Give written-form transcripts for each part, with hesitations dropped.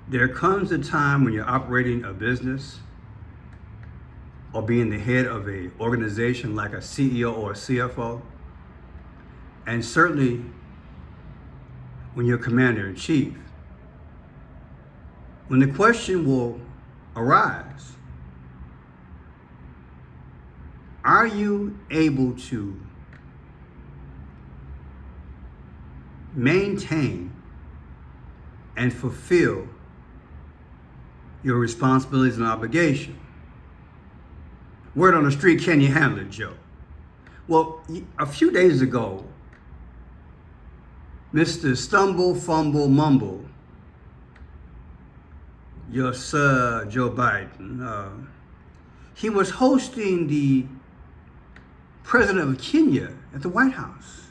There comes a time when you're operating a business or being the head of an organization like a CEO or a CFO, and certainly when you're commander in chief, when the question will arise, are you able to maintain and fulfill your responsibilities and obligation? Word on the street, can you handle it, Joe? Well, a few days ago, Mr. Stumble, Fumble, Mumble, your sir, Joe Biden, he was hosting the president of Kenya at the White House.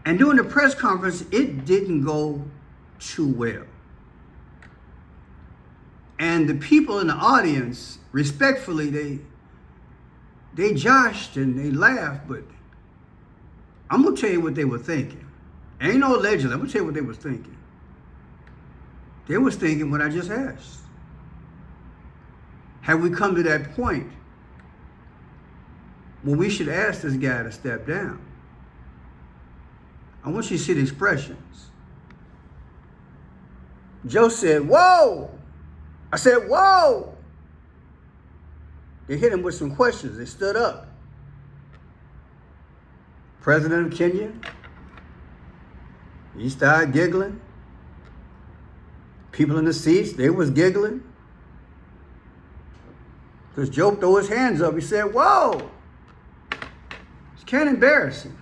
And during the press conference, it didn't go too well. And the people in the audience, respectfully, they joshed and they laughed, but I'm gonna tell you what they were thinking. Ain't no allegedly, I'm gonna tell you what they was thinking. They was thinking what I just asked. Have we come to that point? Well, we should ask this guy to step down. I want you to see the expressions. Joe said, whoa! I said, whoa! They hit him with some questions. They stood up. President of Kenya, he started giggling. People in the seats, they was giggling. Because Joe threw his hands up. He said, whoa! It's kind of embarrassing.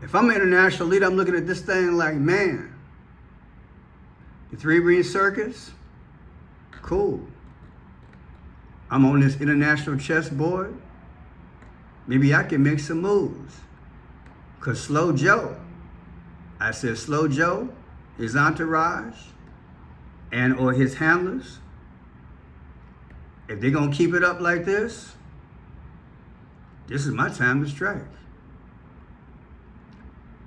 If I'm an international leader, I'm looking at this thing like, man, the Three Ring Circus, cool. I'm on this international chessboard. Maybe I can make some moves. Because Slow Joe, I said Slow Joe, his entourage, and or his handlers, if they're going to keep it up like this is my time to strike.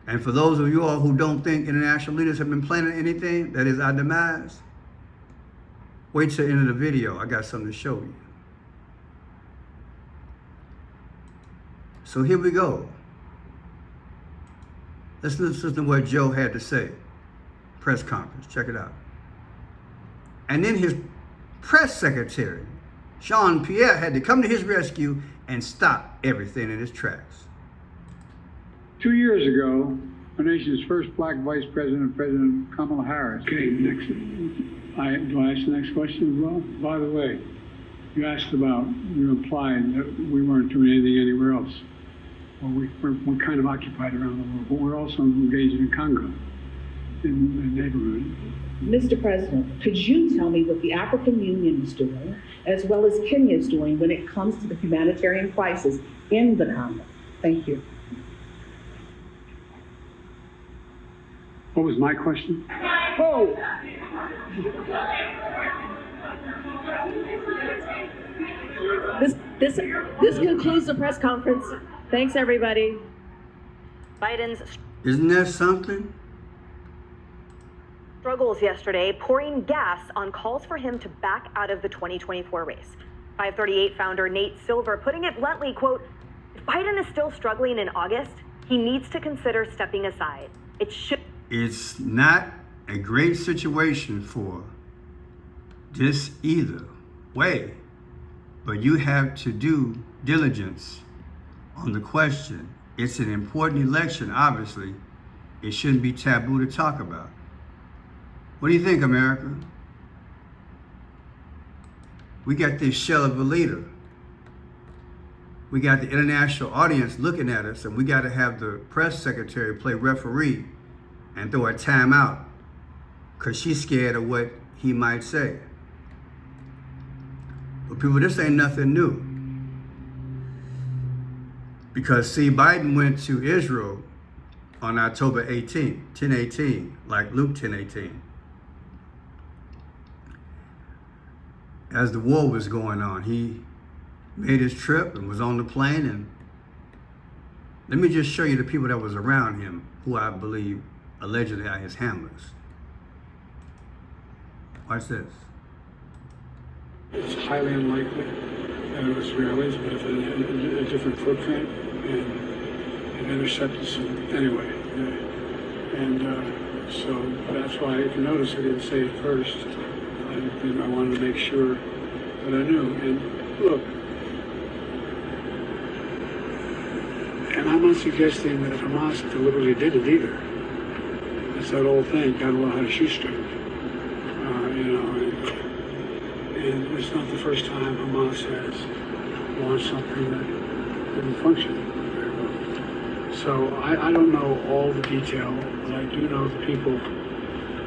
And for those of you all who don't think international leaders have been planning anything that is our demise, wait till the end of the video. I got something to show you. So here we go. Let's listen to what Joe had to say. Press conference, check it out. And then his press secretary, Sean Pierre, had to come to his rescue and stop everything in its tracks. 2 years ago, our nation's first black vice president, President Kamala Harris. Okay, next. Do I ask the next question as well? By the way, you asked about, you implied that we weren't doing anything anywhere else. Well, we're kind of occupied around the world, but we're also engaged in Congo, in the neighborhood. Mr. President, could you tell me what the African Union is doing, as well as Kenya is doing when it comes to the humanitarian crisis in the Congo? Thank you. What was my question? Oh! This concludes the press conference. Thanks, everybody. Isn't that something? Struggles yesterday, pouring gas on calls for him to back out of the 2024 race. 538 founder Nate Silver putting it bluntly, quote, if Biden is still struggling in August, he needs to consider stepping aside. It's not a great situation for this either way, but you have to do diligence on the question. It's an important election, obviously. It shouldn't be taboo to talk about. What do you think, America? We got this shell of a leader. We got the international audience looking at us, and we got to have the press secretary play referee and throw a timeout because she's scared of what he might say. But people, this ain't nothing new. Because see, Biden went to Israel on October 18, 10/18, like Luke 10:18. As the war was going on, he made his trip and was on the plane. And let me just show you the people that was around him, who I believe allegedly are his handlers. Watch this. It's highly unlikely that it was Israelis, but if a different footprint and it intercepted some anyway. So that's why, if you notice, I didn't say it first. I wanted to make sure that I knew. And look, and I'm not suggesting that Hamas deliberately did it either. It's that old thing, gotta know how to shoestring. And it's not the first time Hamas has launched something that didn't function very well. So I don't know all the detail, but I do know the people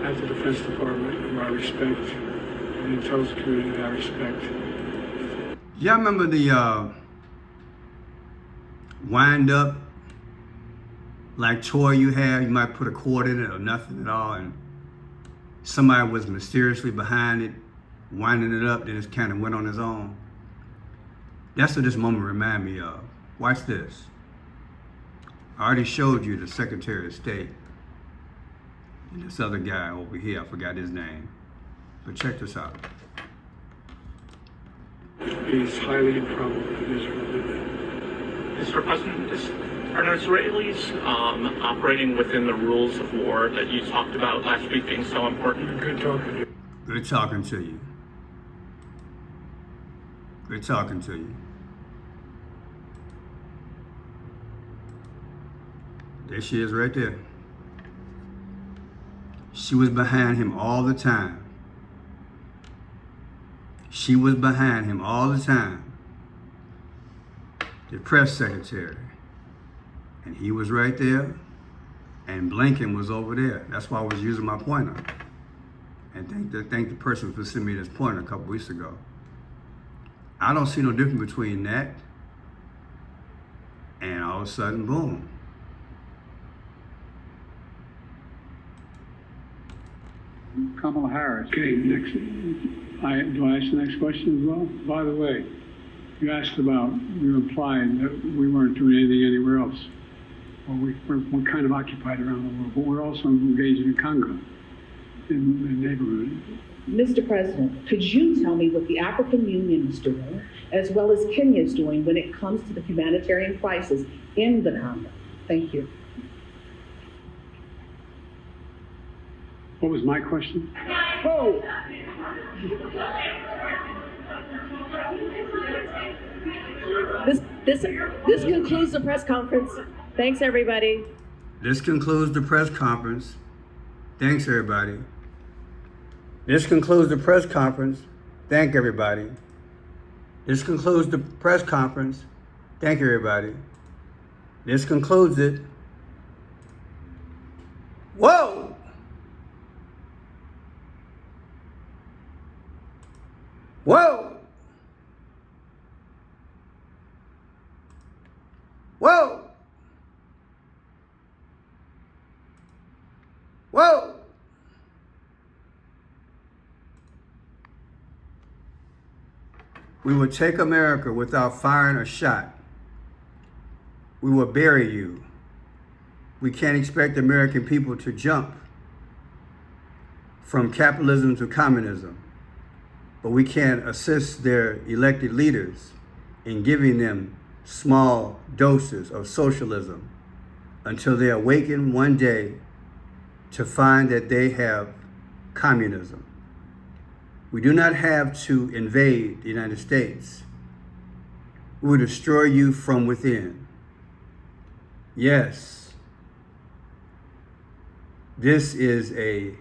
at the Defense Department who I respect, and the intelligence community that I respect. Y'all remember the wind up like toy you have? You might put a cord in it or nothing at all, and somebody was mysteriously behind it, winding it up, then it kind of went on its own. That's what this moment remind me of. Watch this. I already showed you the Secretary of State and this other guy over here, I forgot his name. But check this out. It's highly improbable that Israel did that. Mr. President, are Israelis operating within the rules of war that you talked about last week being so important? Good talking to you. Good talking to you. Good talking to you. There she is right there. She was behind him all the time. She was behind him all the time. The press secretary. And he was right there. And Blinken was over there. That's why I was using my pointer. And thank the person for sending me this pointer a couple weeks ago. I don't see no difference between that and all of a sudden, boom. Kamala Harris. Okay, next. Do I ask the next question as well? By the way, you asked about, you implied that we weren't doing anything anywhere else. Well, we're kind of occupied around the world, but we're also engaged in Congo, in the neighborhood. Mr. President, could you tell me what the African Union is doing, as well as Kenya is doing, when it comes to the humanitarian crisis in the Congo? Thank you. What was my question? Oh. This concludes the press conference. Thanks, everybody. This concludes the press conference. Thanks, everybody. This concludes the press conference. Thank everybody. This concludes the press conference. Thank everybody. This concludes it. Whoa! Whoa! Whoa! Whoa! We will take America without firing a shot. We will bury you. We can't expect the American people to jump from capitalism to communism, but we can assist their elected leaders in giving them small doses of socialism until they awaken one day to find that they have communism. We do not have to invade the United States. We will destroy you from within. Yes, this is a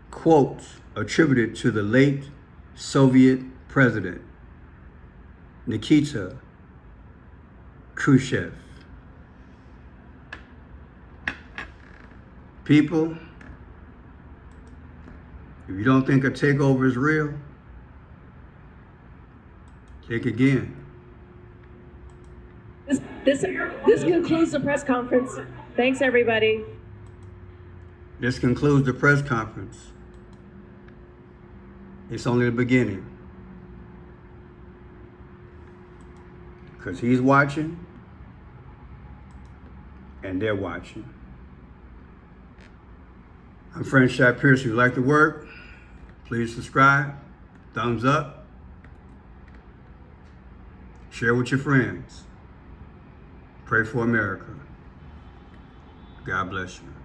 quote attributed to the late Soviet president, Nikita Khrushchev. People, if you don't think a takeover is real, think again. This concludes the press conference. Thanks, everybody. This concludes the press conference. It's only the beginning. Because he's watching and they're watching. I'm Frank Shaq Pierce. If you like the work, please subscribe, thumbs up, share with your friends. Pray for America. God bless you.